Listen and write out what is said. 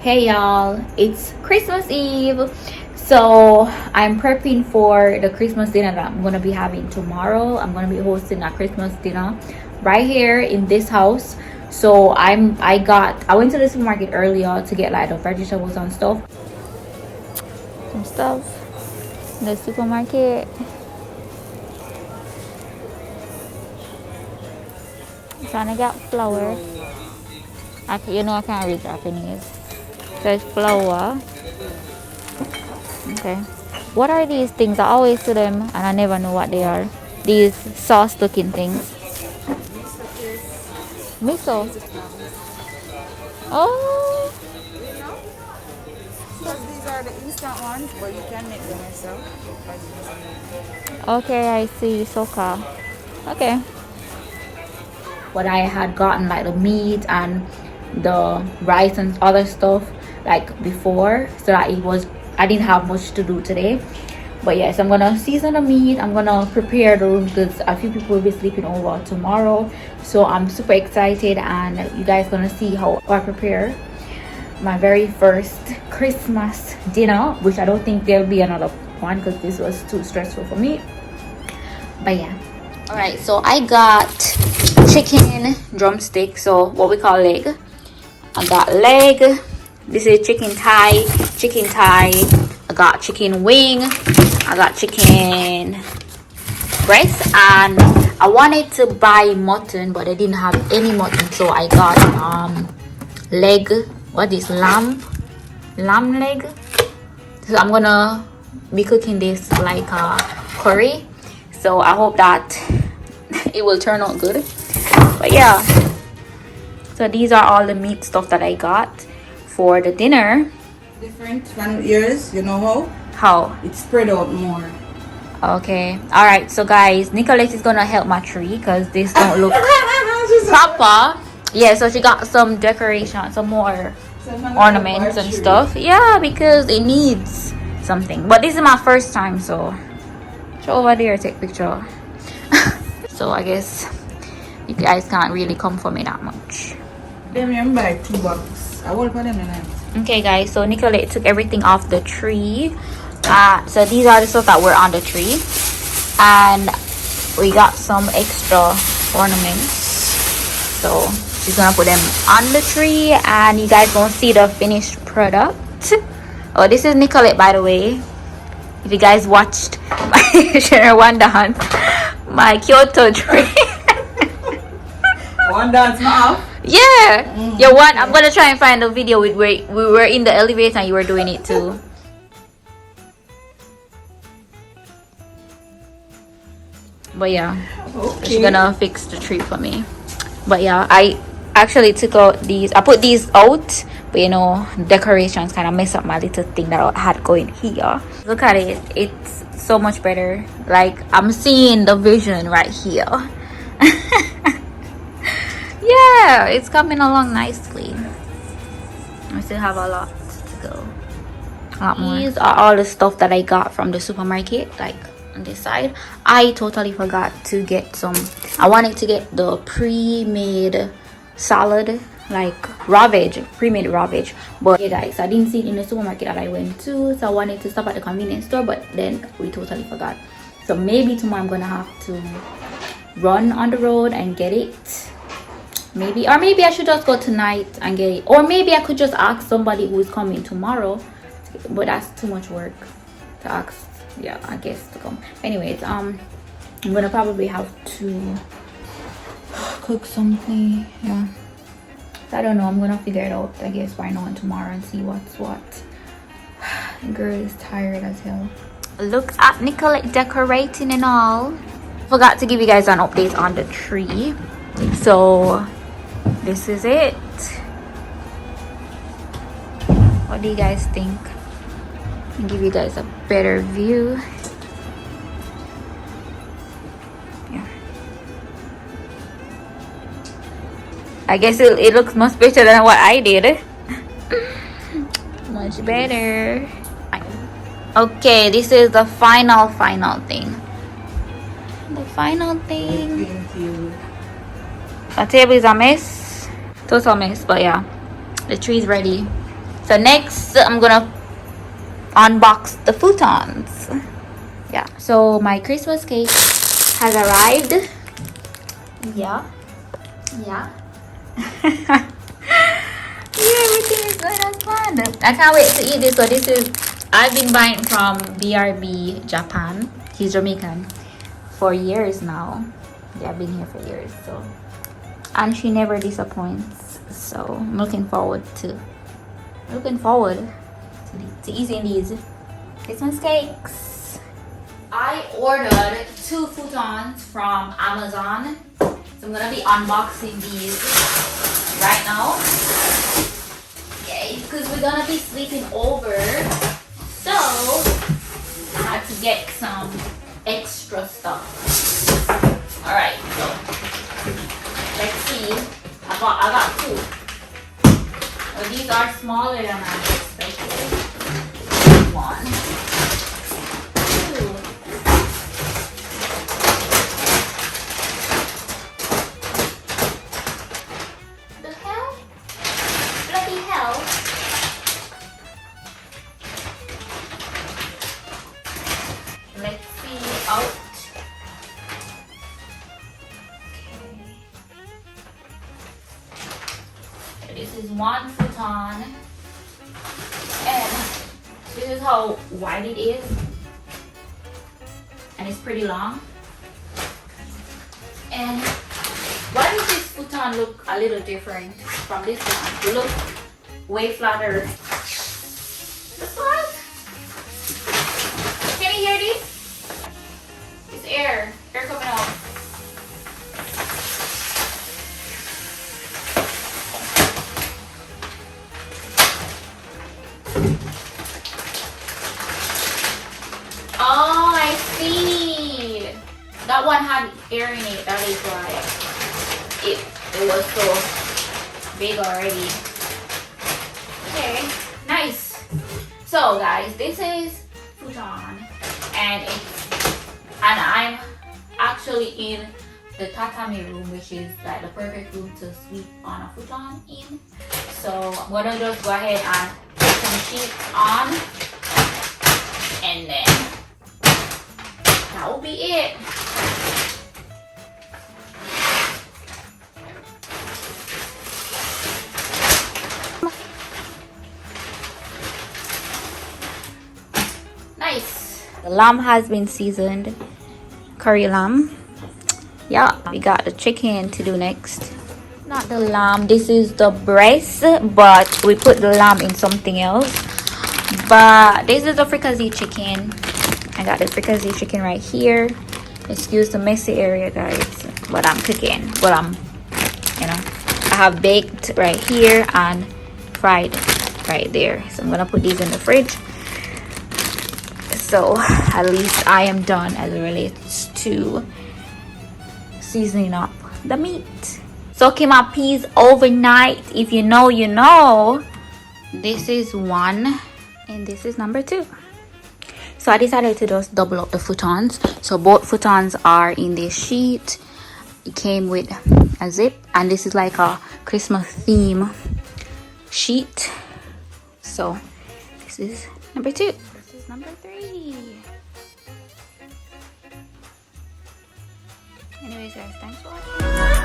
Hey y'all, it's Christmas Eve. So I'm prepping for the Christmas dinner that I'm gonna be having tomorrow. I'm gonna be hosting a Christmas dinner right here in this house. So I went to the supermarket earlier to get like the vegetables and stuff. Some stuff in the supermarket. I'm trying to get flour. I can't read Japanese. There's flour. Okay. What are these things? I always see them and I never know what they are. These sauce looking things. Miso. Oh. Because these are the instant ones, but you can make them yourself. Okay, I see. Soka. Okay. What I had gotten like the meat and the rice and other stuff like before, so that I didn't have much to do today. But yes, I'm gonna season the meat. I'm gonna prepare the room because a few people will be sleeping over tomorrow, so I'm super excited, and you guys gonna see how I prepare my very first Christmas dinner, which I don't think there'll be another one because this was too stressful for me. But yeah, all right, so I got chicken drumstick, so what we call leg. I got leg. This is chicken thigh. I got chicken wing. I got chicken breast, and I wanted to buy mutton, but I didn't have any mutton, so I got leg. What is lamb leg? So I'm gonna be cooking this like a curry, so I hope that it will turn out good. But yeah, so these are all the meat stuff that I got for the dinner. Different from yours, you know How? it's spread out more. Okay, all right, so guys, Nicolette is gonna help my tree because this don't look proper. Yeah, so she got some decoration, some more ornaments and stuff. Yeah, because it needs something. But this is my first time, so show over there, take picture. So I guess you guys can't really come for me that much. Them buy $2. I will put them in it. Okay guys, so Nicolette took everything off the tree. So these are the stuff that were on the tree, and we got some extra ornaments, so she's gonna put them on the tree and you guys gonna see the finished product. Oh, this is Nicolette, by the way. If you guys watched my Share One Dance, my Kyoto tree. One dance now. Yeah, your one. I'm gonna try and find a video with where we were in the elevator and you were doing it too. But yeah, Okay. she's gonna fix the tree for me. But yeah, I actually took out these. I put these out, but you know, decorations kind of mess up my little thing that I had going here. Look at it. It's so much better. Like I'm seeing the vision right here. Yeah, it's coming along nicely. I still have a lot to go. A lot more. These are all the stuff that I got from the supermarket, like on this side. I totally forgot to get some. I wanted to get the pre-made salad, like pre-made raw veg, but yeah guys, I didn't see it in the supermarket that I went to, so I wanted to stop at the convenience store, but then we totally forgot. So maybe tomorrow I'm gonna have to run on the road and get it. Maybe I should just go tonight and get it, or maybe I could just ask somebody who is coming tomorrow, but that's too much work to ask. Yeah, I guess to come. Anyways, I'm gonna probably have to cook something. Yeah, I don't know. I'm gonna figure it out, I guess, by now and tomorrow and see what's what. The girl is tired as hell. Look at Nicolette decorating and all. Forgot to give you guys an update on the tree. So this is it. What do you guys think? I'll give you guys a better view. Yeah, I guess it looks much better than what I did. Much better. Okay, this is the final thing. The final thing. The table is a mess, total mess, but yeah, the tree is ready. So next I'm gonna unbox the futons. Yeah, so my Christmas cake has arrived. Yeah. Yeah. Yeah, everything is going as planned. I can't wait to eat this. So this is, I've been buying from BRB Japan. He's Jamaican for years now. Yeah, I've been here for years. So, and she never disappoints. So I'm looking forward to eating these Christmas cakes. I ordered 2 futons from Amazon. So I'm gonna be unboxing these right now. Yay, because we're gonna be sleeping over. So I had to get some extra stuff. Alright, so let's see. I got 2. Well, these are smaller than I expected. 1, 2. The hell? Bloody hell. Let's see out. Okay. This is 1 futon. And this is how wide it is. And it's pretty long. And why does this futon look a little different from this one? It looks way flatter. This one? Can you hear this? It's air coming out. Oh, I see. That one had air in it. That is why it was so big already. Okay, nice. So guys, this is futon, and I'm actually in the tatami room, which is like the perfect room to sleep on a futon in. So I'm gonna just go ahead and put some sheets on, and then that will be it. Nice. The lamb has been seasoned, curry lamb. Yeah, we got the chicken to do next. Not the lamb, this is the breast, but we put the lamb in something else. But this is the fricassee chicken. I got the fricassee chicken right here. Excuse the messy area, guys, but I'm cooking. But I have baked right here and fried right there. So I'm gonna put these in the fridge. So at least I am done as it relates to seasoning up the meat. Soaking my peas overnight. If you know, you know. This is 1 and this is number 2. So I decided to just double up the futons. So both futons are in this sheet. It came with a zip, and this is like a Christmas theme sheet. So this is number 2. This is number 3. Anyways guys, thanks for watching.